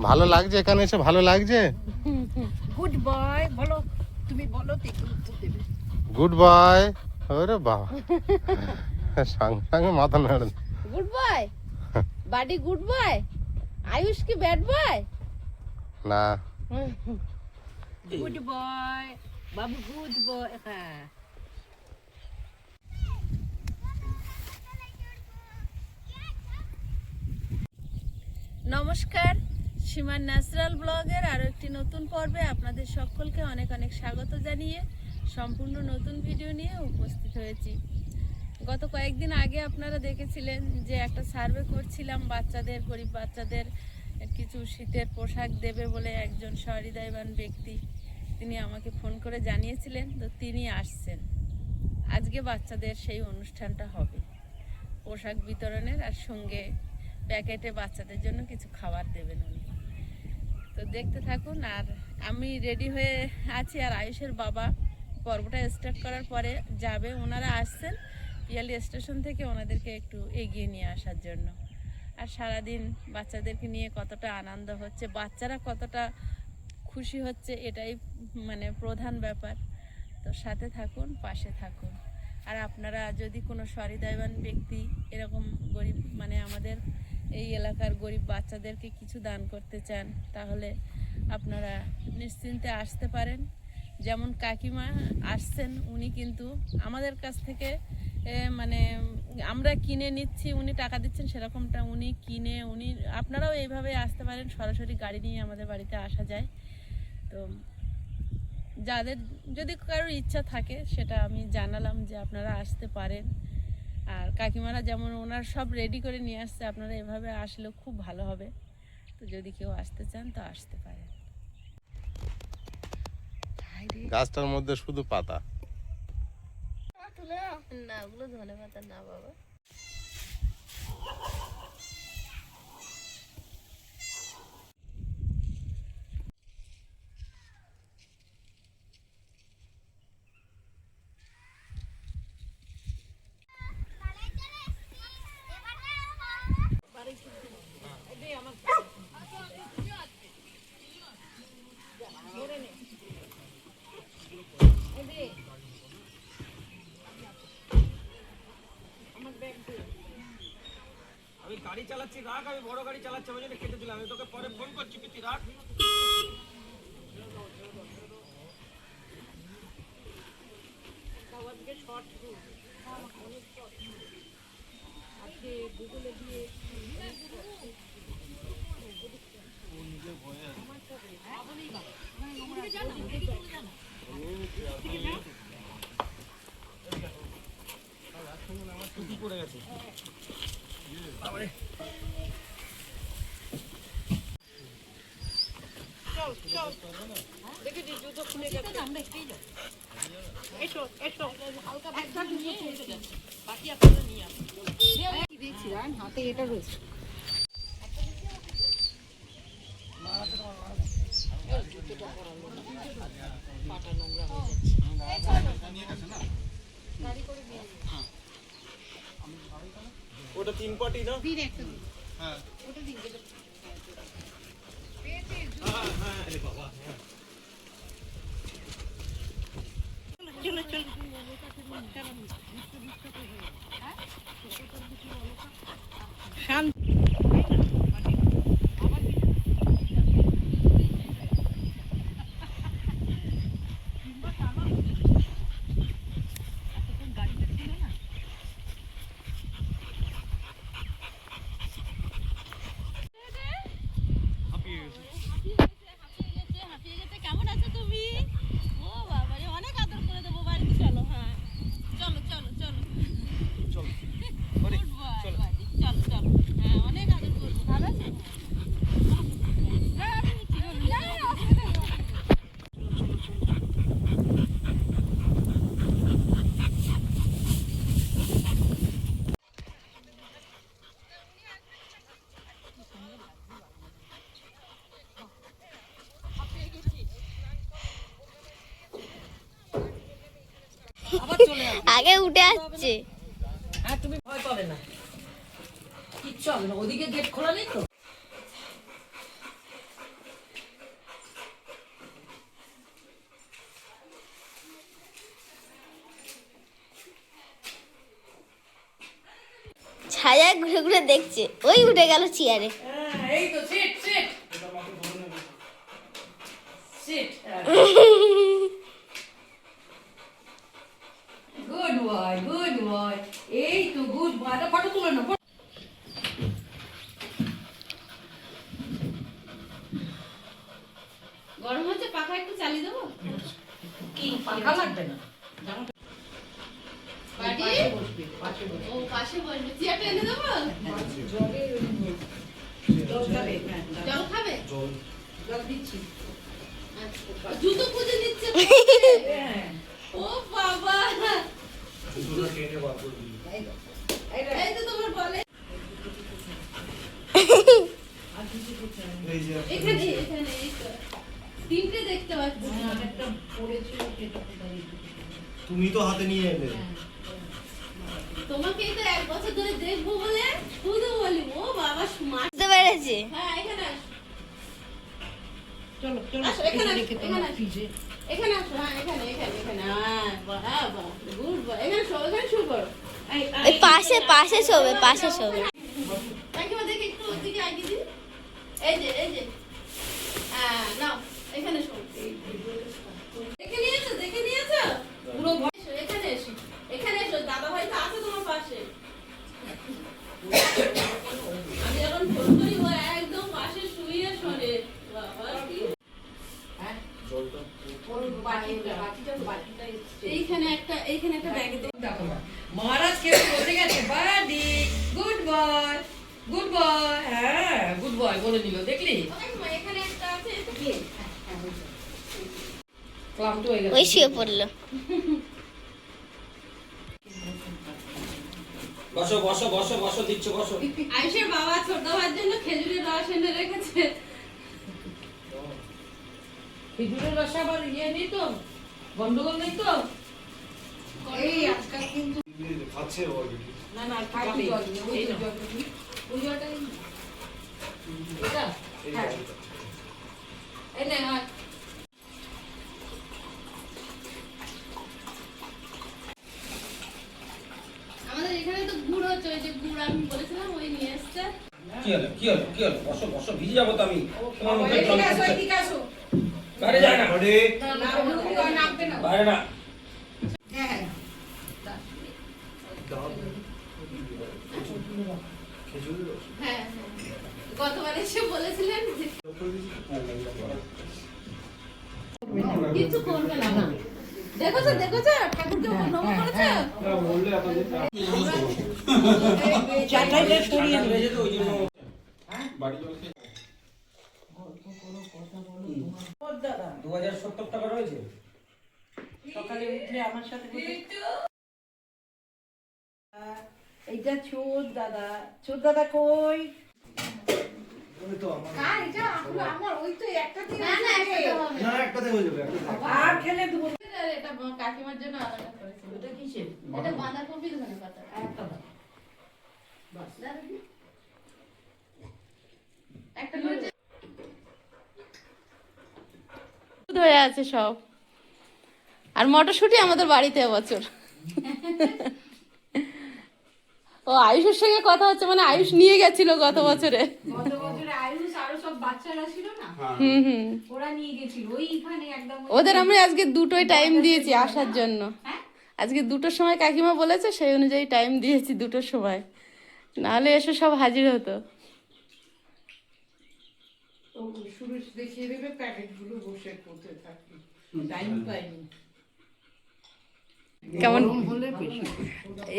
ভালো লাগছে এখানে এসে? ভালো লাগছে? গুড বয় বলো, তুমি বলো তো একটু উত্তর দেবে। Good boy. ওরে বাবা, সঙ্গে সঙ্গে মাথা নাড়ে। Good boy, buddy good boy, Ayush কি ব্যাড বয়? না, গুড বয় বাবু, গুড বয়। হ্যাঁ, নমস্কার, সীমার ন্যাচারাল ব্লগের আরও একটি নতুন পর্বে আপনাদের সকলকে অনেক অনেক স্বাগত জানিয়ে সম্পূর্ণ নতুন ভিডিও নিয়ে উপস্থিত হয়েছি। গত কয়েকদিন আগে আপনারা দেখেছিলেন যে একটা সার্ভে করছিলাম বাচ্চাদের, গরিব বাচ্চাদের কিছু শীতের পোশাক দেবে বলে একজন সহৃদয়বান ব্যক্তি তিনি আমাকে ফোন করে জানিয়েছিলেন। তো তিনি আসছেন, আজকে বাচ্চাদের সেই অনুষ্ঠানটা হবে পোশাক বিতরণের, আর সঙ্গে প্যাকেটে বাচ্চাদের জন্য কিছু খাবার দেবেন উনি। তো দেখতে থাকুন। আর আমি রেডি হয়ে আছি, আর আয়ুষের বাবা পর্বটা স্টার্ট করার পরে যাবে। ওনারা আসছেন পিয়ালি স্টেশন থেকে, ওনাদেরকে একটু এগিয়ে নিয়ে আসার জন্য। আর সারাদিন বাচ্চাদেরকে নিয়ে কতটা আনন্দ হচ্ছে, বাচ্চারা কতটা খুশি হচ্ছে, এটাই মানে প্রধান ব্যাপার। তো সাথে থাকুন, পাশে থাকুন। আর আপনারা যদি কোনো সহৃদয়বান ব্যক্তি এরকম গরিব মানে আমাদের এই এলাকার গরিব বাচ্চাদেরকে কিছু দান করতে চান, তাহলে আপনারা নিশ্চিন্তে আসতে পারেন। যেমন কাকিমা আসছেন, উনি কিন্তু আমাদের কাছ থেকে মানে আমরা কিনে নিচ্ছি, উনি টাকা দিচ্ছেন, সেরকমটা উনি কিনে উনি, আপনারাও এইভাবে আসতে পারেন, সরাসরি গাড়ি নিয়ে আমাদের বাড়িতে আসা যায়। তো যাদের যদি কারোর ইচ্ছা থাকে সেটা আমি জানালাম যে আপনারা আসতে পারেন। আর কাকিমারা যেমন ওনার সব রেডি করে নিয়ে আসছে, আপনারা এভাবে আসলেও খুব ভালো হবে। তো যদি কেউ আসতে চান তো আসতে পারেন। গাছটার মধ্যে শুধু পাতা। না, ওগুলো ধনে পাতা না বাবা। আমি গাড়ি চালাচ্ছি, রাখ। আমি বড় গাড়ি চালাচ্ছি, ওই জন্য কেটে দিলাম। আমি তোকে পরে ফোন করছি, তুই রাখ। গুগলে দিয়ে টুপি পড়ে গেছে। দেখেছি জুতো খুলে গেছে। এসো এসো, হালকা একটা জুতো চলতে গেছে, বাকি আপনারা নিয়ে আসুন। দেখছি হাতে এটা রয়েছে। পাটা নোংরা হয়ে যাচ্ছে। গাড়ি করে নিয়ে ওটা 3 পটি না? দিন একটা দিন। হ্যাঁ ওটা দিন যেটা হ্যাঁ, আরে বাবা। চলো চলো। শান্ত কেমন আছো তুমি? ও বাবা রে, অনেক আদর করে দেবো, বাড়িতে চলো। হ্যাঁ চলো চলো চলো চলো গুড বয়, চলো চলো। হ্যাঁ অনেক আদর করবো, ভালো আছে? আগে উঠে আসছে। আর তুমি ভয় পাবে না, কিচ্ছু হবে না। ওদিকে গেট খোলা নেই তো? চেয়ারে ঘুরে ঘুরে দেখছে, ওই উঠে গেল চেয়ারে। এই তো sit sit sit. Good boy good boy, এই তো গুড বয়। ফটো তুলে না। গরম হচ্ছে, পাখা একটু চালিয়ে দেবো? কি পাখা লাগবে না? বাড়ি ও পাশে বসবে, চেয়ারটা এনে দেবো? জল খাবে? জল দিচ্ছি। জুতো খুঁজে দিচ্ছে। ও বাবা, এই তো তোমার বলে। এখানে এখানে এই তো তিনটে দেখতে পাচ্ছি। তুমি তো হাতে নিয়ে এলে। তোমাকে তো 1 বছর ধরে দেখবো বলে শুধু বলি ও বাবা স্মার্ট। বুঝতে পেরেছে। হ্যাঁ এখানে আসো, চলো চলো, আসো এখানে আসো, এখানে আসো, এখানে আসো। হ্যাঁ এখানে এখানে এখানে। হ্যাঁ বাবা গুড বয়। এখানে শো, এখানে শুরু করো। ওই পাশে পাশে শোবে, পাশে শোবে। কাকিমা দেখে একটু ওদিকে আগিয়ে দিন। এই যে এই যে, হ্যাঁ নাও এখানে শো। দেখে নিয়েছো, দেখে নিয়েছো পুরো ভয়। এখানে এসো, এখানে এসো, দাদা ভাই তো আছে তোমার পাশে। আমি যখন ফোন করি ও একদম পাশে শুয়ে শোনে। বাবা কি এইখানে একটা ব্যাগ দেখো। মহারাজ কে বসে গেছে, বাড়ি গুড বয় গুড বয়। হ্যাঁ গুড বয় বলে নিল, দেখলি? এখানে একটা আছে। ক্লান্ত হয়ে গেল, ওই শুয়ে পড়লো। বসো বসো বসো বসো, দিচ্ছ বসো। আয়ুষের বাবা ছোট ভাইয়ের জন্য খেজুরের রস এনে রেখেছে। খেজুরের রস আবার ইয়ে নেই তো, গন্ডগোল নেই তো? এই আজকাল কিন্তু খাচ্ছে অলরেডি। না না খাবে, ওই জলটা ওই জলটাই এটা। হ্যাঁ এই নে। হ্যাঁ আমাদের এখানে তো গুড় হচ্ছে, ওই যে গুড় আমি বলেছিলাম ওই নিয়ে এসছে। কি হলো কি হলো কি হলো? বসো বসো, ভিজে যাবো তো আমি। তোমার মুখে জল ঠিক আছে, পড়ছে। ঠিক আছে। বাইরে যায় না। নামবে না। বাইরে না। হ্যাঁ হ্যাঁ গতবার এসে বলেছিলেন যে কিছু করবে না। দেখেছো দেখেছো ঠাকুরকে প্রণাম করেছো। চাটাইটা সরিয়ে ঠান্ডা লেগে যেত, ওই জন্য বাড়ি জল খেয়ে। 2070 টাকা রয়েছে। সকালে উঠলে আমার সাথে এইটা ছোট দাদা, ছোট দাদা কই? কার এটা? আমার ওই তো একটা দিন। না না একটা হবে না, একটাতে হয়ে যাবে। আর খেলে দেবো। এটা কাকিমার জন্য আলাদা করেছি। ওটা কিসের? এটা বাঁধাকপি ধনে পাতা। একটা দাও। বাস। একটা ধরে আছে সব। আর মটরশুঁটি আমাদের বাড়িতে এবছর। ও আয়ুষের সঙ্গে কথা হচ্ছে, মানে আয়ুষ নিয়ে গেছিল গত বছরে। গত বছরে আয়ুষ আরো সব বাচ্চারা ছিল না, হুম ওরা নিয়ে গেছিল ওইখানে একদম। ওদের আমরা আজকে দুটোই টাইম দিয়েছি আসার জন্য। আজকে 2টোর সময় কাকিমা বলেছে, সেই অনুযায়ী টাইম দিয়েছি 2টোর সময়, নাহলে এসে সব হাজির হতো। শুরু দেখিয়ে দেবে প্যাকেটগুলো, বসে করতে থাকি, টাইম পাইনি। কেমন হলে বেশি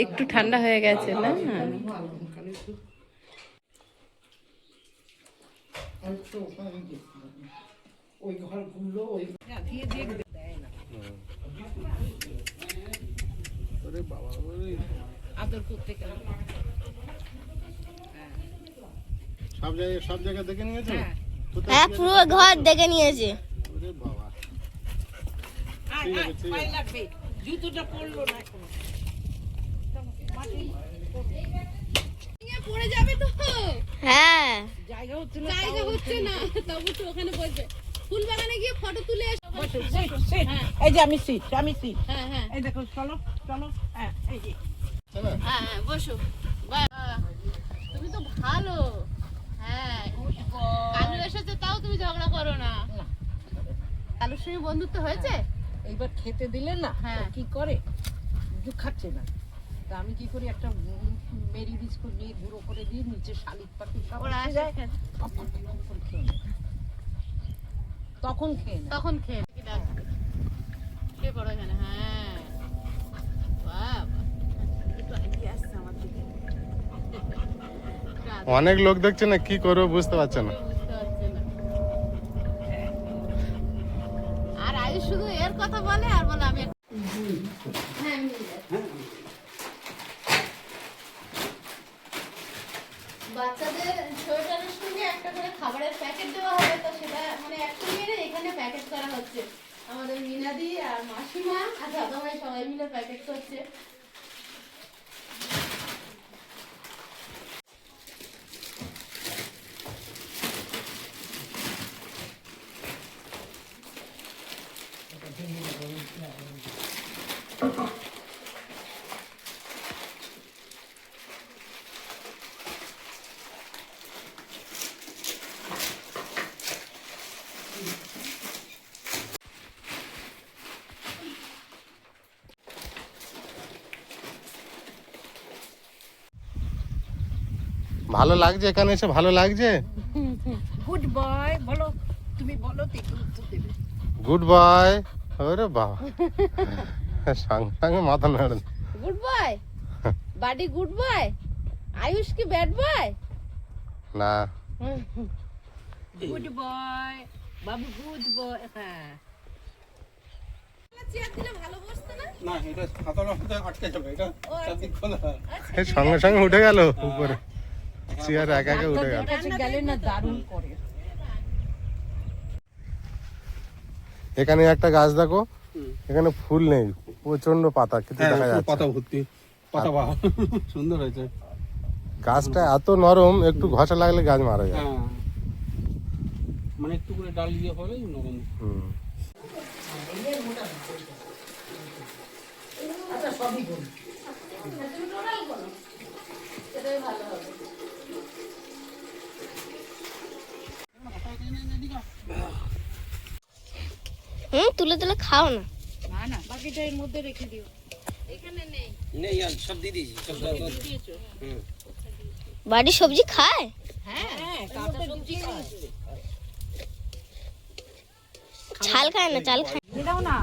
একটু ঠান্ডা হয়ে গেছে না? ভালো ওখানে তো ওখানে গেছিলাম, ওই ঘরগুলো ওই দিয়ে দেখবে দেয় না, ওরে বাবা, ওরে আদর করতে গেল। সব জায়গা দেখে নিয়েছো? হ্যাঁ। কোথায় হ্যাঁ গিয়ে- পুরো ঘর দেখে নিয়েছে। ওরে বাবা, আয় আয়, পায়ে লাগবে, জুতোটা পরলো না এখনো। পড়ে যাবে তো, হ্যাঁ জায়গা হচ্ছে না, জায়গা হচ্ছে না, তবু তো ওখানে বসবে। ফুল বাগানে গিয়ে ফটো তুলে এসো। সিট, এই যে আমি সিট, হ্যাঁ হ্যাঁ এই দেখো, চলো চলো, হ্যাঁ এই যে হ্যাঁ বসো। তুমি তো ভালো। হ্যাঁ, কালু এসেছে তাও তুমি ঝগড়া করো না। কালুর সঙ্গে বন্ধুত্ব হয়েছে? এইবার খেতে দিলে না, হ্যাঁ। কি করে কিছু খাচ্ছে না, তা আমি কি করি একটা মেরি বিস্কুট নিয়ে গুঁড়ো করে দিয়ে নিচে শালিক পাখি সব ওরা এসে আসে যায়, খেতে। তখন খেয়ে নেয়। তখন খেয়ে নেয়। তখন খেয়ে কি ডাকবে? কে বড় এখানে? হ্যাঁ, বাহ বাহ, একটু এগিয়ে আসছে আমার দিকে। একটু আদর অনেক লোক দেখছে না, কি করবো বুঝতে পারছে না। বুঝতে পারছে না। আর আয়ুষ শুধু এর কথা বলে আর বলে আমি হ্যাঁ আমি নিয়ে যাচ্ছি। বাচ্চাদের সোয়েটারের সঙ্গে একটা করে খাবারের প্যাকেট দেওয়া হবে, তো সেটা মানে একসঙ্গে এখানে প্যাকেট করা হচ্ছে। আমাদের মিনাদি আর মাসিমা আর দাদাভাই সবাই মিলে প্যাকেট করছে। ভালো লাগছে এখানে এসে, ভালো লাগছে। গুড বয় বলো, তুমি বলো তো একটু উত্তর দেবে। Good boy. ওরে বাবা, সঙ্গে সঙ্গে মাথা নাড়ে। Good boy, buddy good boy, Ayush কি ব্যাড বয়? না, গুড বয় বাবু, গুড বয়। হ্যাঁ, চেয়ার দিলে ভালো বসতো না? না এটা হাতানোর মধ্যে আটকে যাবে, এটা চারদিক খোলা। এই সঙ্গে সঙ্গে উঠে গেল উপরে, চেয়ার একা একা উঠে গেল। ডাক্তারদের কাছে গেলে না দারুণ করে। এখানে একটা গাছ দেখো, এখানে ফুল নেই, প্রচন্ড পাতা, কিন্তু দেখা যাচ্ছে পাতা ভর্তি, পাতা বাহা সুন্দর হয়েছে। গাছটা এত নরম, একটু ঘষা লাগলে গাছ মারা যায়। হ্যাঁ, মানে একটু করে ডাল দিয়ে হবে নরম। হুম। আচ্ছা সবই বলি। সেটাই ভালো হবে। তুলে তুলে খাও না। না না, বাকিটা এর মধ্যে রেখে দিও। এখানে নেই। নেই আর সব দিয়ে দিয়েছি, সব দিয়েছো? বাড়ির সবজি খায়। হ্যাঁ, কাঁচা সবজি খায়। ছাল খায় না, চাল খায়। এটাও না,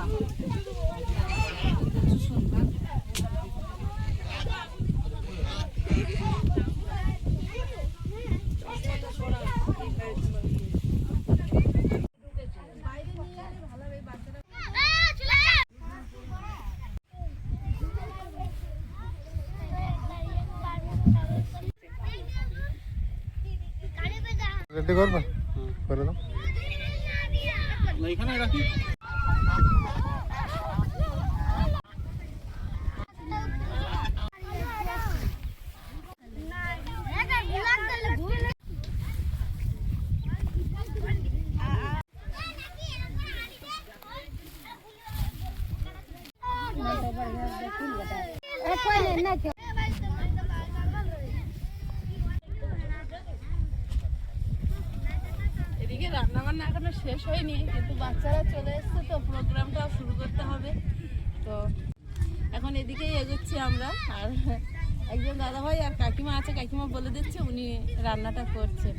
রেডি করবে, করে দাও। এখানে রাখি। এদিকে রান্না বান্না এখনো শেষ হয়নি, কিন্তু বাচ্চারা চলে এসছে তো প্রোগ্রামটা শুরু করতে হবে। তো এখন এদিকেই এগোচ্ছি আমরা। আর একজন দাদাভাই আর কাকিমা আছে, কাকিমা বলে দিচ্ছে, উনি রান্নাটা করছেন।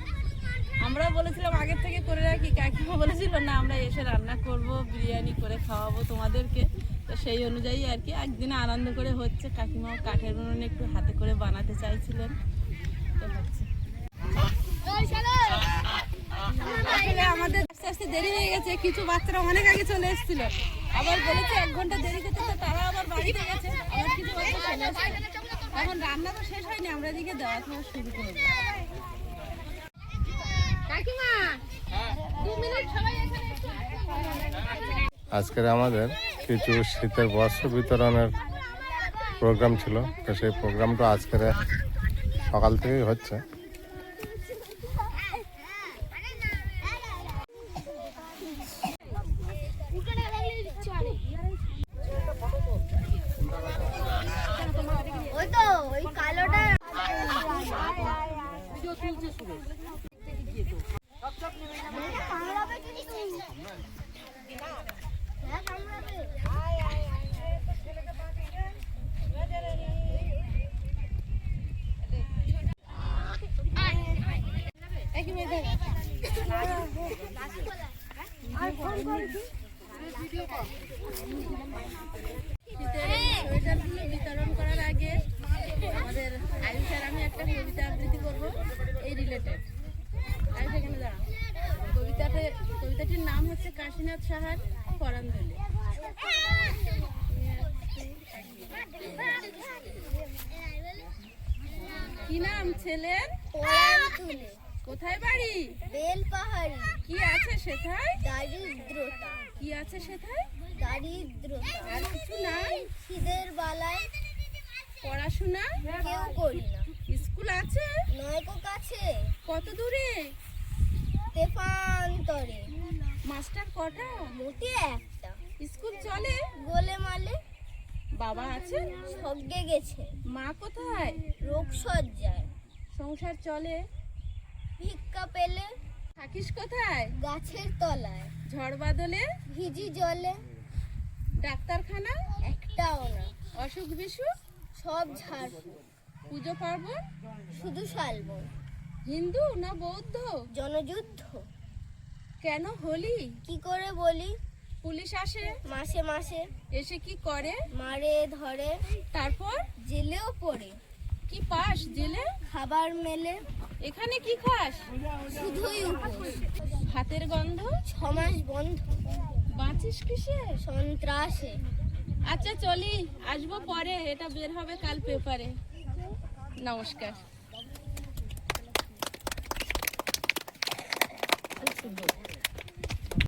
আমরা বলেছিলাম আগের থেকে করে রাখি, কাকিমা বলেছিল না আমরা এসে রান্না করব, বিরিয়ানি করে খাওয়াবো তোমাদেরকে। তো সেই অনুযায়ী আর কি একদিনে আনন্দ করে হচ্ছে। কাকিমাও কাঠের উনুনে একটু হাতে করে বানাতে চাইছিলেন, তো হচ্ছে। আসলে আমাদের আস্তে আস্তে দেরি হয়ে গেছে, কিছু বাচ্চারা অনেক আগে চলে এসেছিল, আবার বলেছে 1 ঘন্টা দেরি করতে, তো তারা আবার বাড়িতে গেছে। আবার কিছু বাচ্চা চলে এসেছে। এখন রান্না তো শেষ হয়নি, আমরা এদিকে দেওয়া খাওয়া শুরু করব। কাকিমা 2 মিনিট সবাই এখানে একটু। আজকের আমাদের কিছু শীতের বস্ত্র বিতরণের প্রোগ্রাম ছিল, তো সেই প্রোগ্রামটা আজকের সকাল থেকেই হচ্ছে। ওই তো ওই কালোটা শীতের সোয়েটারগুলো বিতরণ করার আগে আমাদের আয়ুষ আর আমি একটা কবিতা আবৃত্তি করব এই রিলেটেড। আয়ুষ এখানে দাঁড়াও। কবিতাটির নাম হচ্ছে কাশীনাথ সাহার পরাঞ্জলি। কি নাম ছেলের? কোথায় বাড়ি? বেলপাহাড়ি। কি আছে সেথায়? দারিদ্রতা। কি আছে সেথায়? দারিদ্রতা। আর কিছু নাই? খিদের বালায় পড়াশোনা কেউ করি না। স্কুল আছে? নয়কো কাছে কত দূরে? তেপান্তরে। মাস্টার কটা? মোটে একটা। স্কুল চলে? গোলে মালে বাবা আছে? স্বর্গে গেছে। মা কোথায়? রোগ সজ্জায়। সংসার চলে? ভিক্ষা পেলে থাকিস কোথায়? গাছের তলায়। ঝড় বাদলে? ভিজি জলে ডাক্তারখানা? একটাও না। অসুখ বিসুখ? সব ঝাড়ফুঁক। পুজো পার্বণ? শুধু শালবন। হিন্দু না বৌদ্ধ? জনযুদ্ধ কেন হলি? কি করে বলি? পুলিশ আসে? মাসে মাসে এসে কি করে? মারে ধরে। তারপর জেলেও পড়ে। কি পাস জেলে? খাবার মেলে এখানে কি খাস? শুধুই উপোস। হাতের গন্ধ? 6 মাস বন্ধ। বাঁচিস কিসে? সন্ত্রাসে। আচ্ছা চলি, আসবো পরে, এটা বের হবে কাল পেপারে। নমস্কার।